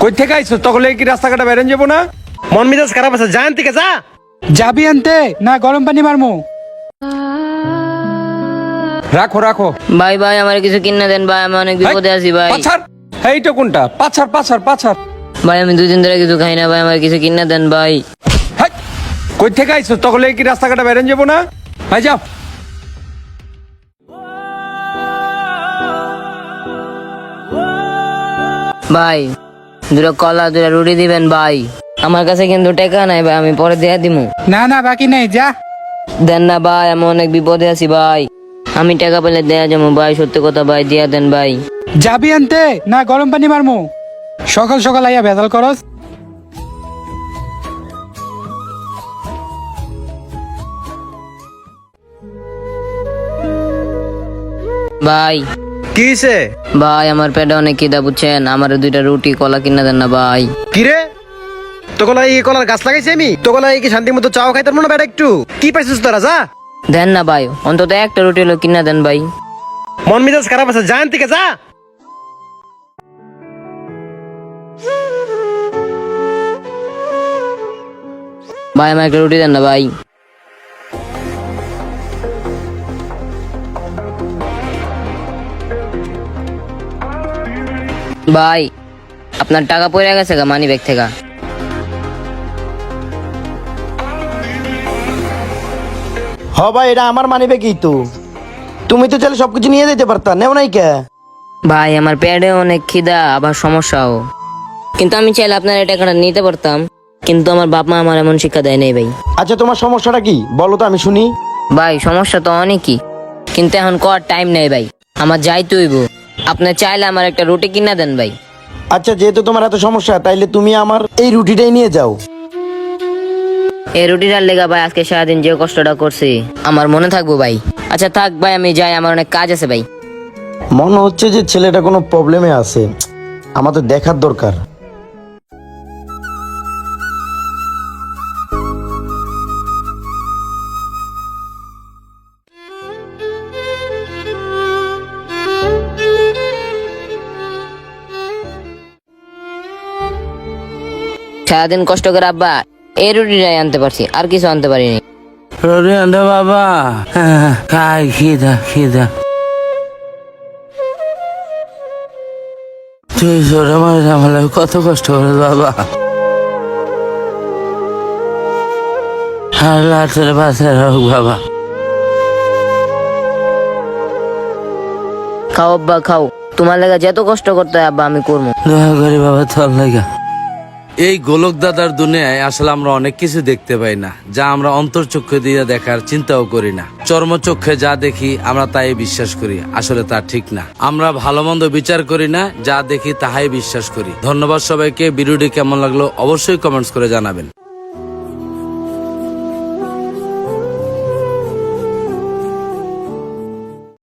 কই থেকে আইছো? তখন কি রাস্তাঘাটে বেরেন যাবো না? মন মেজাজ খারাপ আছে, যা আনতে যা। যাবি আনতে না গরম পানি মারমু? রাখো রাখো। ভাই ভাই আমার কিছু কিনে দেন ভাই, আমি অনেক বিপদে আছি ভাই। পাছার, এইটা কোনটা? পাছার পাছার পাছার। ভাই আমি 2 দিন ধরে কিছু খাই না ভাই, আমার কিছু কিনে দেন ভাই। হাই! কই থেকে আইছো? তখন কি রাস্তাঘাটে বেরেন যাবো না? ভাই যাও। ভাই 2টা কলা 2টা রুটি দিবেন ভাই, আমার কাছে কিন্তু টাকা নাই ভাই, আমি পরে দিয়ে দিমু। না না বাকি নেই, যা। দেন না ভাই, আমি অনেক বিপদে আছি ভাই, আমি টাকা পেলে দেয়া যাবো ভাই, সত্যি কথা ভাই, দিয়া দেন ভাই। যাবি আনতে না গরম পানি মারমু? সকাল সকাল আইয়া ভেজাল করস। ভাই কি হইছে? ভাই আমার পেটে অনেক খিদা বুঝছেন, আমার 2টা রুটি কলা কিনে দেন না ভাই। কি রে, তোকে এই কলার গাছ লাগাইছি আমি? তোকে কি শান্তি মতো চাও খাইতাম না বেটা? একটু কি পাইছিস তোরা, যা। দেন না ভাই, অন্তত একটা রুটি হলো কিনে দেন ভাই। মন মেজাজ খারাপ আছে, যা আনতে যা। ভাই আমার একটা রুটি দেন না ভাই। ভাই আপনার টাকা পড়ে গেছে গা মানি ব্যাগ থেকে। হ ভাই, এটা আমার মানিবে কি? তো তুমি তো চাইলে সবকিছু নিয়ে যেতে পারতা, নেও নাই কে? ভাই আমার পেটে অনেক খিদা, আবার সমস্যাও, কিন্তু আমি চাইলে আপনার এই টাকাটা নিতে পারতাম, কিন্তু আমার বাপ মা আমার এমন শিক্ষা দেয় নাই ভাই। আচ্ছা, তোমার সমস্যাটা কি বলো তো, আমি শুনি। ভাই সমস্যা তো অনেকই, কিন্তু এখন কর টাইম নেই ভাই, আমার যাইতে হইব। আপনার চাইলে আমার একটা রুটি কিনা দেন ভাই। আচ্ছা, যেহেতু তোমার এত সমস্যা, তাইলে তুমি আমার এই রুটিটাই নিয়ে যাও। এই রুটিটার লেগা ভাই আজকে সারাদিন যে কষ্টটা করছি আমার মনে থাকবো ভাই। আচ্ছা থাক ভাই, আমি যাই, আমার অনেক কাজ আছে ভাই। মনে হচ্ছে যে ছেলেটা কোনো প্রবলেমে আছে, আমাদের দেখার দরকার। সারাদিন কষ্ট করে আব্বা এই রুটিটাই আনতে পারছি, আর কিছু আনতে পারিনি। রোডে আনতে বাবা, খাই খিদা খিদা। তুই ছোট মানুষ, আমার কত কষ্ট করে বাবা। আল্লাহ তোর বাঁচার হোক বাবা। খাও আব্বা খাও, তোমার লেগা যত কষ্ট করতে হয় আব্বা আমি করবো। দয়া করি বাবা তোর লাগা। এই গোলক দাদার দুনিয়ায় আসলে আমরা অনেক কিছু দেখতে পাই না, যা আমরা অন্তর্চক্ষু দিয়ে দেখার চিন্তাও করি না। চর্মচক্ষে যা দেখি আমরা তাই বিশ্বাস করি, আসলে তা ঠিক না। আমরা ভালো মন্দ বিচার করি না, যা দেখি তাহাই বিশ্বাস করি। ধন্যবাদ সবাইকে। ভিডিওটি কেমন লাগলো অবশ্যই কমেন্টস করে জানাবেন।